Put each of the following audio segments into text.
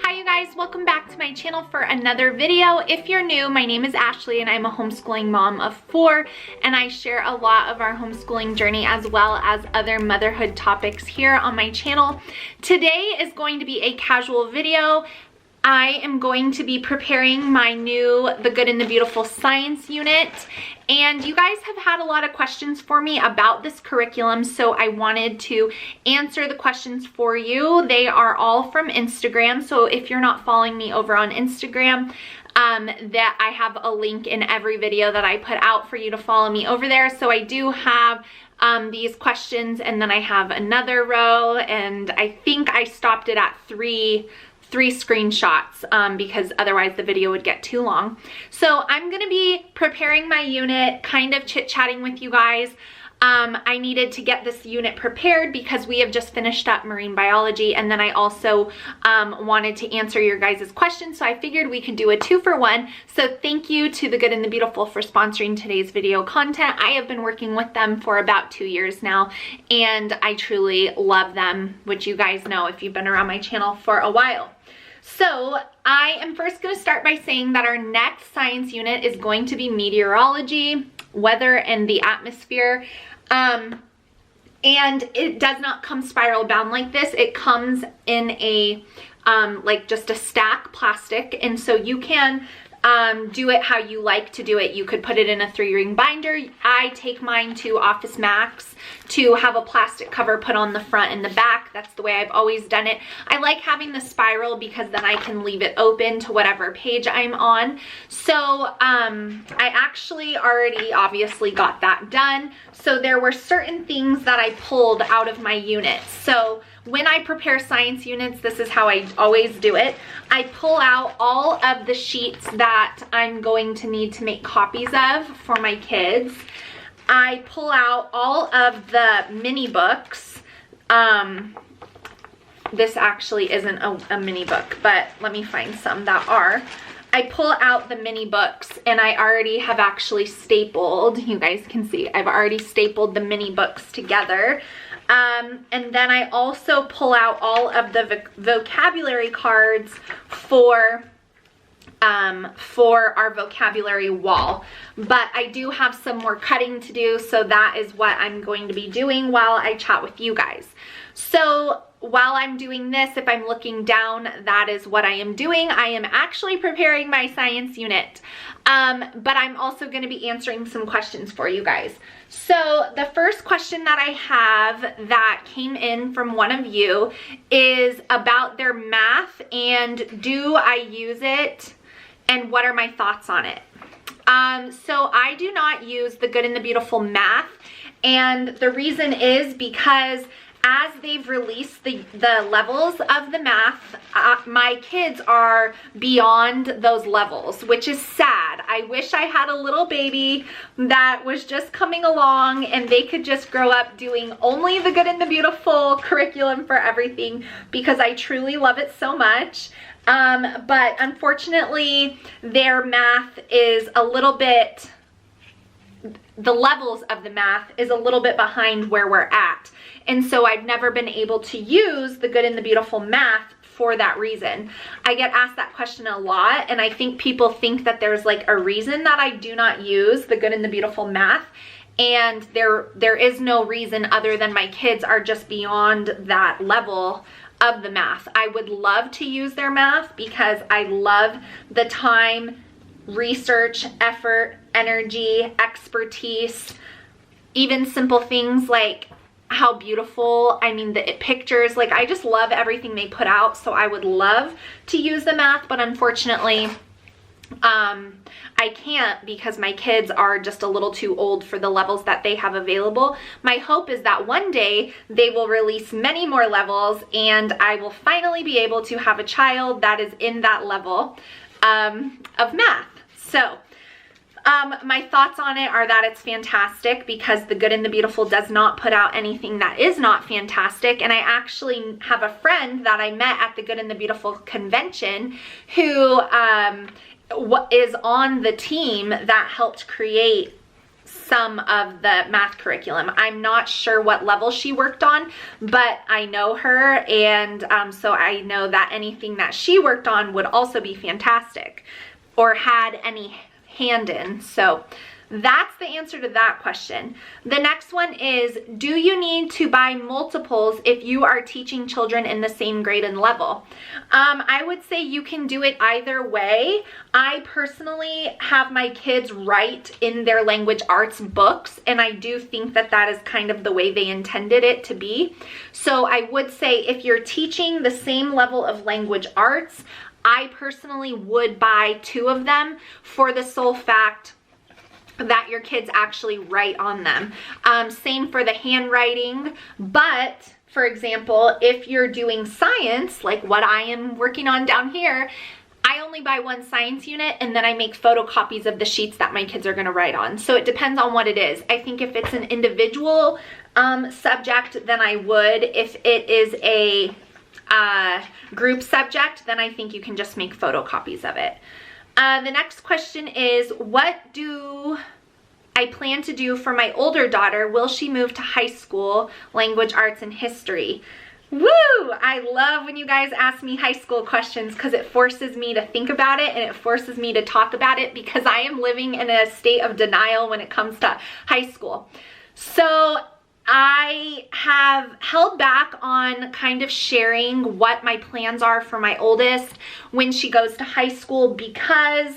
Hi you guys, welcome back to my channel for another video. If you're new, my name is Ashley and I'm a homeschooling mom of 4, and I share a lot of our homeschooling journey as well as other motherhood topics here on my channel. Today is going to be a casual video. I am going to be preparing my new The Good and the Beautiful science unit, and you guys have had a lot of questions for me about this curriculum, so I wanted to answer the questions for you. They are all from Instagram, so if you're not following me over on Instagram, that I have a link in every video that I put out for you to follow me over there. So I do have these questions, and then I have another row, and I think I stopped it at three screenshots because otherwise the video would get too long. So I'm gonna be preparing my unit, kind of chit-chatting with you guys. I needed to get this unit prepared because we have just finished up marine biology, and then I also wanted to answer your guys' questions, so I figured we could do a 2-for-1. So thank you to The Good and the Beautiful for sponsoring today's video content. I have been working with them for about 2 years now, and I truly love them, which you guys know if you've been around my channel for a while. So I am first going to start by saying that our next science unit is going to be meteorology, weather, and the atmosphere. And it does not come spiral bound like this. It comes in a, like just a stack plastic. And so you can do it how you like to do it. You could put it in a 3-ring binder. I take mine to Office Max to have a plastic cover put on the front and the back. That's the way I've always done it. I like having the spiral because then I can leave it open to whatever page I'm on. So I actually already obviously got that done. So there were certain things that I pulled out of my unit. So when I prepare science units, this is how I always do it. I pull out all of the sheets that I'm going to need to make copies of for my kids. I pull out all of the mini books. This actually isn't a mini book, but let me find some that are. I pull out the mini books, and I already have actually stapled, you guys can see, I've already stapled the mini books together. And then I also pull out all of the vocabulary cards for our vocabulary wall. But I do have some more cutting to do, so that is what I'm going to be doing while I chat with you guys. So while I'm doing this, if I'm looking down, that is what I am doing. I am actually preparing my science unit, but I'm also going to be answering some questions for you guys. So the first question that I have that came in from one of you is about their math, and do I use it, and what are my thoughts on it? So I do not use The Good and the Beautiful math, and the reason is because as they've released the levels of the math, my kids are beyond those levels, which is sad. I wish I had a little baby that was just coming along and they could just grow up doing only The Good and the Beautiful curriculum for everything, because I truly love it so much. But unfortunately, their math is a little bit, the levels of the math is a little bit behind where we're at. And so I've never been able to use The Good and the Beautiful math for that reason. I get asked that question a lot, and I think people think that there's like a reason that I do not use The Good and the Beautiful math. And there is no reason other than my kids are just beyond that level of the math. I would love to use their math because I love the time, research, effort, energy, expertise, even simple things like how beautiful, I mean, the pictures, like I just love everything they put out. So I would love to use the math, but unfortunately I can't because my kids are just a little too old for the levels that they have available. My hope is that one day they will release many more levels and I will finally be able to have a child that is in that level of math. So my thoughts on it are that it's fantastic because The Good and the Beautiful does not put out anything that is not fantastic. And I actually have a friend that I met at the Good and the Beautiful convention who is on the team that helped create some of the math curriculum. I'm not sure what level she worked on, but I know her, and so I know that anything that she worked on would also be fantastic, or had any hand in. So that's the answer to that question. The next one is, do you need to buy multiples if you are teaching children in the same grade and level? I would say you can do it either way. I personally have my kids write in their language arts books, and I do think that that is kind of the way they intended it to be. So I would say if you're teaching the same level of language arts, I personally would buy 2 of them for the sole fact that your kids actually write on them. Same for the handwriting, but for example, if you're doing science, like what I am working on down here, I only buy 1 science unit, and then I make photocopies of the sheets that my kids are gonna write on. So it depends on what it is. I think if it's an individual subject, then I would. If it is a group subject, then I think you can just make photocopies of it. The next question is, what do I plan to do for my older daughter? Will she move to high school, language arts, and history? Woo! I love when you guys ask me high school questions, because it forces me to think about it, and it forces me to talk about it, because I am living in a state of denial when it comes to high school. So I have held back on kind of sharing what my plans are for my oldest when she goes to high school, because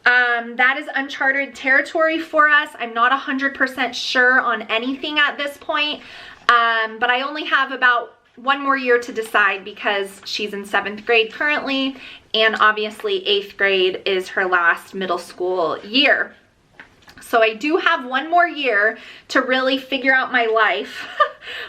that is uncharted territory for us. I'm not 100% sure on anything at this point, but I only have about 1 more year to decide, because she's in 7th grade currently, and obviously 8th grade is her last middle school year. So I do have 1 more year to really figure out my life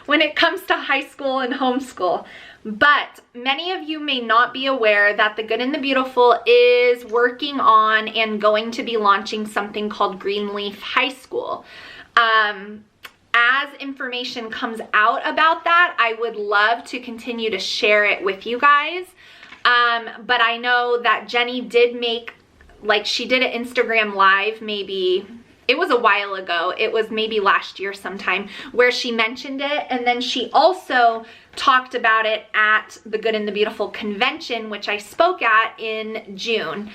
when it comes to high school and homeschool. But many of you may not be aware that The Good and the Beautiful is working on and going to be launching something called Greenleaf High School. As information comes out about that, I would love to continue to share it with you guys. But I know that Jenny did make, like, she did an Instagram live, maybe it was a while ago, it was maybe last year sometime, where she mentioned it, and then she also talked about it at the Good and the Beautiful convention, which I spoke at in June.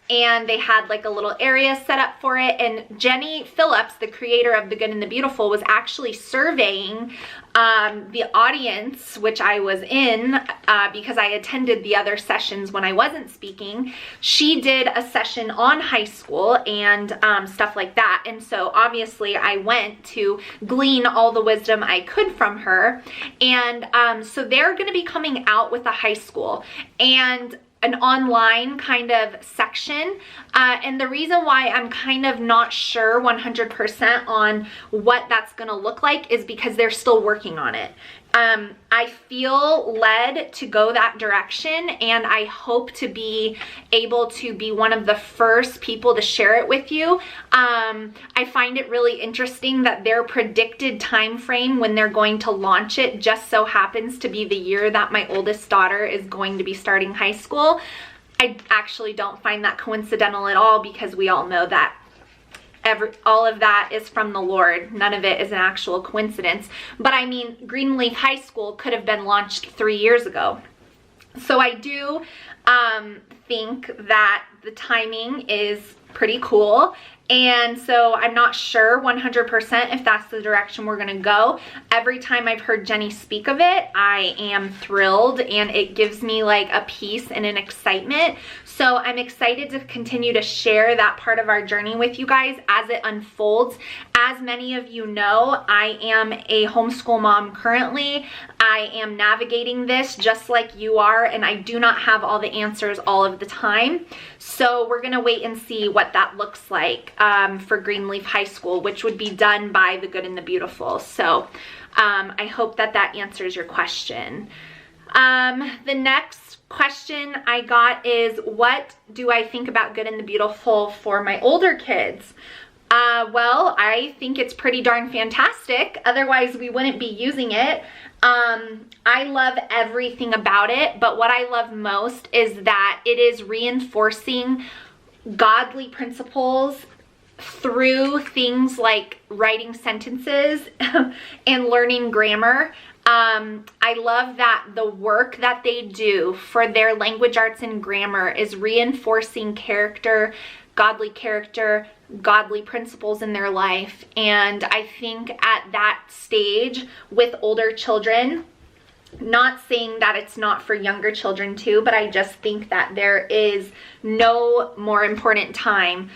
And they had like a little area set up for it, and Jenny Phillips, the creator of The Good and the Beautiful, was actually surveying the audience, which I was in because I attended the other sessions when I wasn't speaking. She did a session on high school and stuff like that, and so obviously I went to glean all the wisdom I could from her. And so they're going to be coming out with a high school and an online kind of section, and the reason why I'm kind of not sure 100% on what that's gonna look like is because they're still working on it. I feel led to go that direction, and I hope to be able to be one of the first people to share it with you. I find it really interesting that their predicted time frame when they're going to launch it just so happens to be the year that my oldest daughter is going to be starting high school. I actually don't find that coincidental at all, because we all know that all of that is from the Lord. None of it is an actual coincidence. But I mean, Greenleaf High School could have been launched 3 years ago. So I do think that the timing is pretty cool. And so I'm not sure 100% if that's the direction we're gonna go. Every time I've heard Jenny speak of it, I am thrilled, and it gives me like a peace and an excitement. So I'm excited to continue to share that part of our journey with you guys as it unfolds. As many of you know, I am a homeschool mom currently. I am navigating this just like you are, and I do not have all the answers all of the time. So we're gonna wait and see what that looks like for Greenleaf High School, which would be done by The Good and the Beautiful. So I hope that that answers your question. The next question I got is, what do I think about Good and the Beautiful for my older kids? Well, I think it's pretty darn fantastic. Otherwise, we wouldn't be using it. I love everything about it, but what I love most is that it is reinforcing godly principles through things like writing sentences and learning grammar. I love that the work that they do for their language arts and grammar is reinforcing godly principles in their life. And I think at that stage with older children, not saying that it's not for younger children too, but I just think that there is no more important time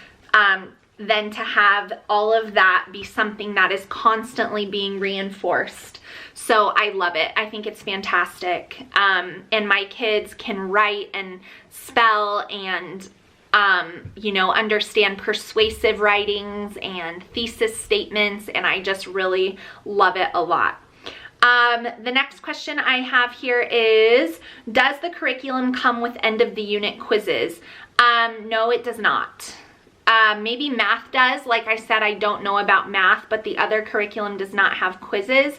than to have all of that be something that is constantly being reinforced. So I love it. I think it's fantastic. And my kids can write and spell and you know, understand persuasive writings and thesis statements, and I just really love it a lot. The next question I have here is, does the curriculum come with end of the unit quizzes? No, it does not. Maybe math does. Like I said, I don't know about math, but the other curriculum does not have quizzes.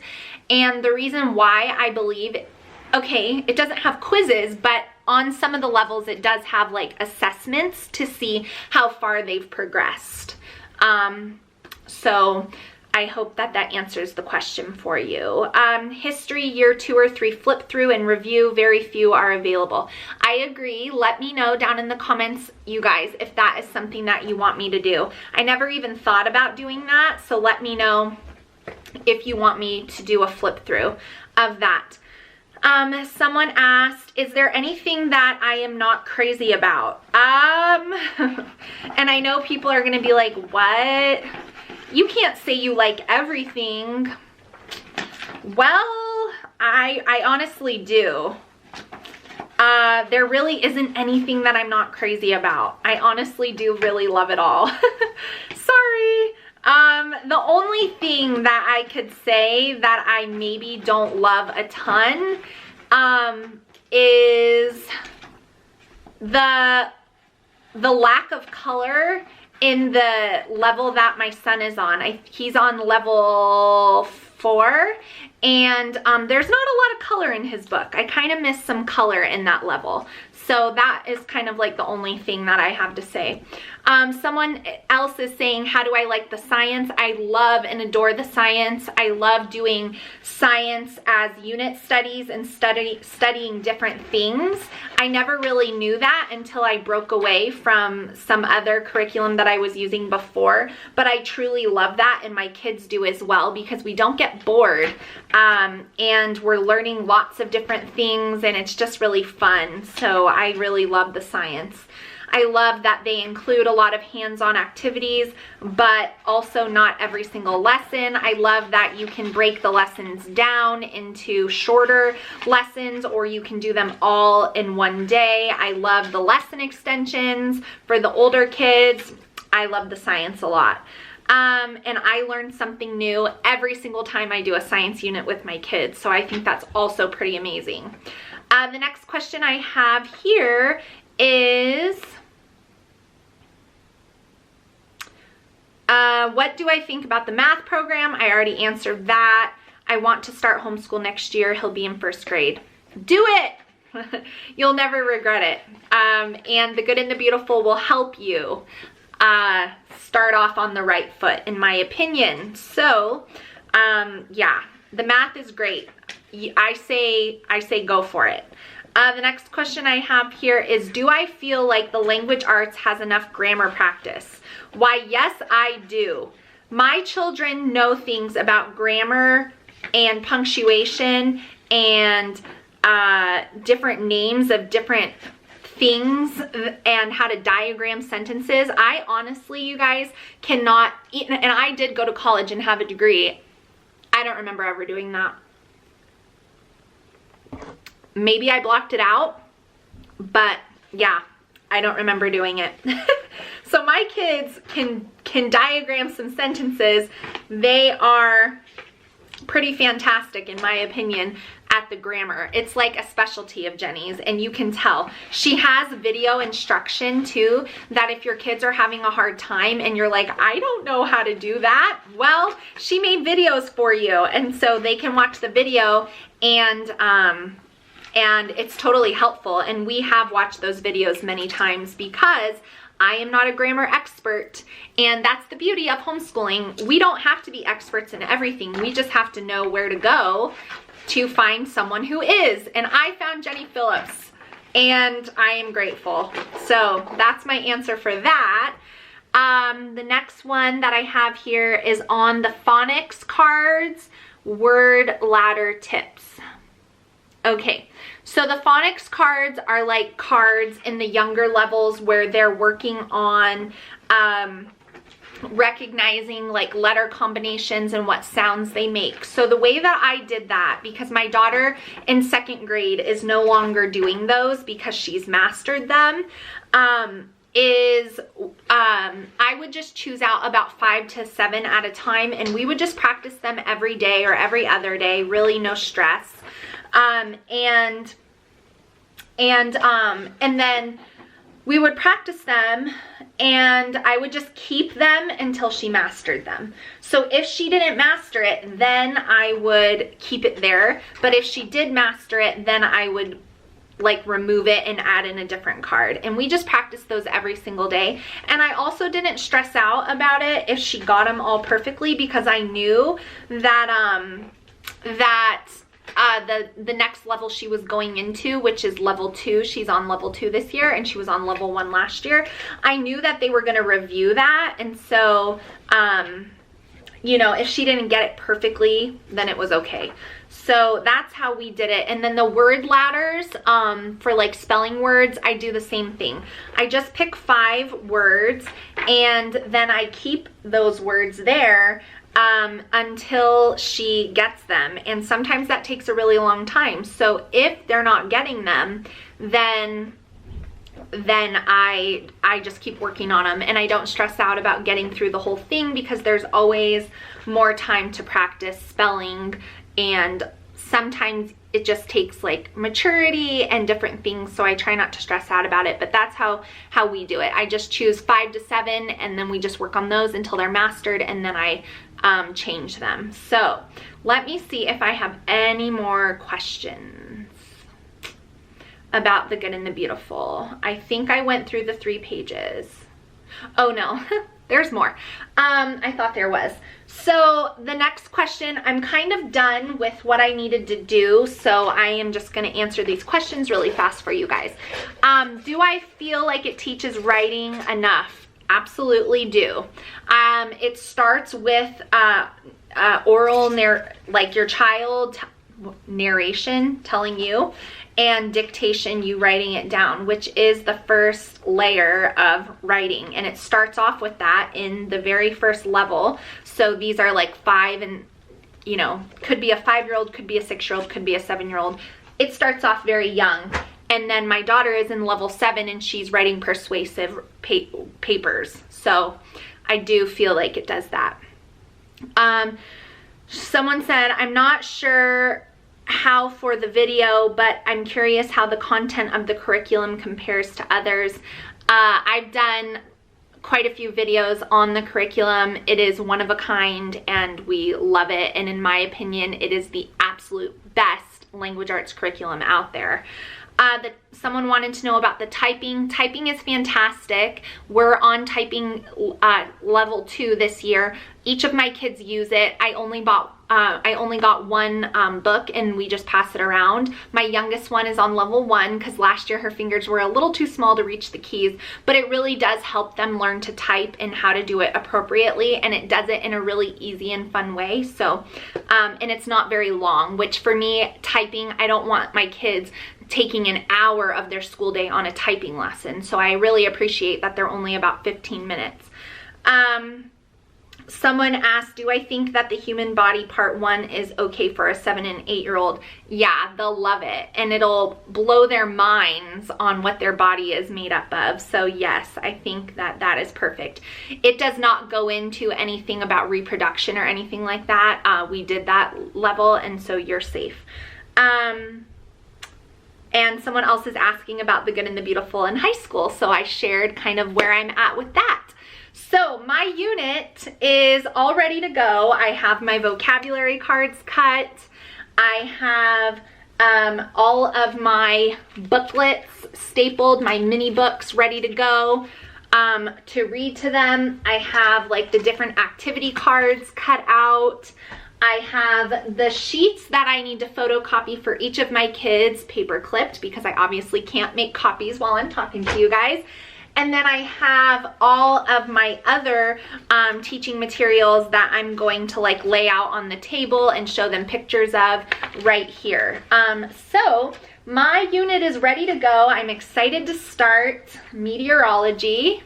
And the reason why I believe, okay, it doesn't have quizzes, but on some of the levels it does have like assessments to see how far they've progressed. So I hope that that answers the question for you. History year 2 or 3 flip through and review, very few are available. I agree. Let me know down in the comments, you guys, if that is something that you want me to do. I never even thought about doing that, so let me know if you want me to do a flip through of that. Someone asked, is there anything that I am not crazy about? And I know people are gonna be like, what? You can't say you like everything. Well, I honestly do. There really isn't anything that I'm not crazy about. I honestly do really love it all. Sorry. The only thing that I could say that I maybe don't love a ton, is the lack of color in the level that my son is on. He's on level 4, and there's not a lot of color in his book. I kind of miss some color in that level. So that is kind of like the only thing that I have to say. Someone else is saying, how do I like the science? I love and adore the science. I love doing science as unit studies and studying different things. I never really knew that until I broke away from some other curriculum that I was using before, but I truly love that, and my kids do as well, because we don't get bored, and we're learning lots of different things, and it's just really fun. So I really love the science. I love that they include a lot of hands-on activities, but also not every single lesson. I love that you can break the lessons down into shorter lessons, or you can do them all in one day. I love the lesson extensions for the older kids. I love the science a lot. And I learn something new every single time I do a science unit with my kids, so I think that's also pretty amazing. The next question I have here is, what do I think about the math program? I already answered that. I want to start homeschool next year. He'll be in 1st grade. Do it! You'll never regret it. And the Good and the Beautiful will help you start off on the right foot, in my opinion. So, yeah, the math is great. I say go for it. The next question I have here is, do I feel like the language arts has enough grammar practice? Why, yes, I do. My children know things about grammar and punctuation and different names of different things and how to diagram sentences. I honestly, you guys, cannot, and I did go to college and have a degree. I don't remember ever doing that. Maybe I blocked it out, but yeah, I don't remember doing it. So my kids can diagram some sentences. They are pretty fantastic, in my opinion, at the grammar. It's like a specialty of Jenny's, and you can tell. She has video instruction too, that if your kids are having a hard time and you're like, I don't know how to do that, well, she made videos for you, and so they can watch the video, and it's totally helpful. And we have watched those videos many times because I am not a grammar expert, and that's the beauty of homeschooling. We don't have to be experts in everything. We just have to know where to go to find someone who is. And I found Jenny Phillips, and I am grateful. So that's my answer for that. The next one that I have here is on the phonics cards, word ladder tips. Okay, so the phonics cards are like cards in the younger levels where they're working on recognizing like letter combinations and what sounds they make. So the way that I did that, because my daughter in 2nd grade is no longer doing those because she's mastered them, I would just choose out about 5 to 7 at a time, and we would just practice them every day or every other day, really no stress. And then we would practice them, and I would just keep them until she mastered them. So if she didn't master it, then I would keep it there. But if she did master it, then I would like remove it and add in a different card. And we just practiced those every single day. And I also didn't stress out about it if she got them all perfectly, because I knew that the next level she was going into, which is level 2, she's on level 2 this year, and she was on level 1 last year. I knew that they were going to review that, and so you know, if she didn't get it perfectly, then it was okay. So that's how we did it. And then the word ladders, for like spelling words, I do the same thing. I just pick 5 words, and then I keep those words there until she gets them. And sometimes that takes a really long time. So if they're not getting them, then I just keep working on them, and I don't stress out about getting through the whole thing, because there's always more time to practice spelling, and sometimes it just takes like maturity and different things, so I try not to stress out about it. But that's how we do it. I just choose 5 to 7, and then we just work on those until they're mastered, and then I change them. So let me see if I have any more questions about the good and the beautiful. I think I went through the 3 pages. Oh no, there's more. I thought there was. So the next question, I'm kind of done with what I needed to do, so I am just going to answer these questions really fast for you guys. Do I feel like it teaches writing enough? Absolutely do. It starts with oral, like your child narration telling you, and dictation, you writing it down, which is the first layer of writing. And it starts off with that in the very first level. So these are like 5, and you know, could be a 5-year-old, could be a 6-year-old, could be a 7-year-old. It starts off very young. And then my daughter is in level 7, and she's writing persuasive papers. So I do feel like it does that. Someone said, I'm not sure how for the video, but I'm curious how the content of the curriculum compares to others. I've done quite a few videos on the curriculum. It is one of a kind, and we love it. And in my opinion, it is the absolute best language arts curriculum out there. Someone wanted to know about the typing. Typing is fantastic. We're on typing level 2 this year. Each of my kids use it. I only got one book, and we just pass it around. My youngest one is on level 1 because last year her fingers were a little too small to reach the keys, but it really does help them learn to type and how to do it appropriately, and it does it in a really easy and fun way. So, and it's not very long, which for me, typing, I don't want my kids taking an hour of their school day on a typing lesson. So I really appreciate that they're only about 15 minutes. Someone asked, do I think that the human body part 1 is okay for a 7 and 8-year-old? Yeah, they'll love it, and it'll blow their minds on what their body is made up of. So yes, I think that that is perfect. It does not go into anything about reproduction or anything like that. We did that level, and so you're safe. And someone else is asking about the good and the beautiful in high school, so I shared kind of where I'm at with that. So my unit is all ready to go. I have my vocabulary cards cut. I have all of my booklets stapled, my mini books ready to go. to read to them. I have like the different activity cards cut out. I have the sheets that I need to photocopy for each of my kids paper clipped because I obviously can't make copies while I'm talking to you guys. And then I have all of my other teaching materials that I'm going to like lay out on the table and show them pictures of right here. So my unit is ready to go. I'm excited to start meteorology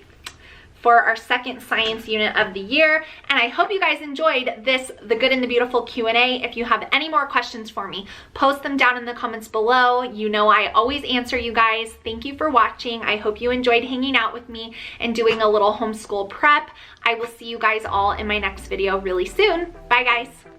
for our second science unit of the year. And I hope you guys enjoyed this The Good and the Beautiful Q&A. If you have any more questions for me, post them down in the comments below. You know I always answer you guys. Thank you for watching. I hope you enjoyed hanging out with me and doing a little homeschool prep. I will see you guys all in my next video really soon. Bye guys.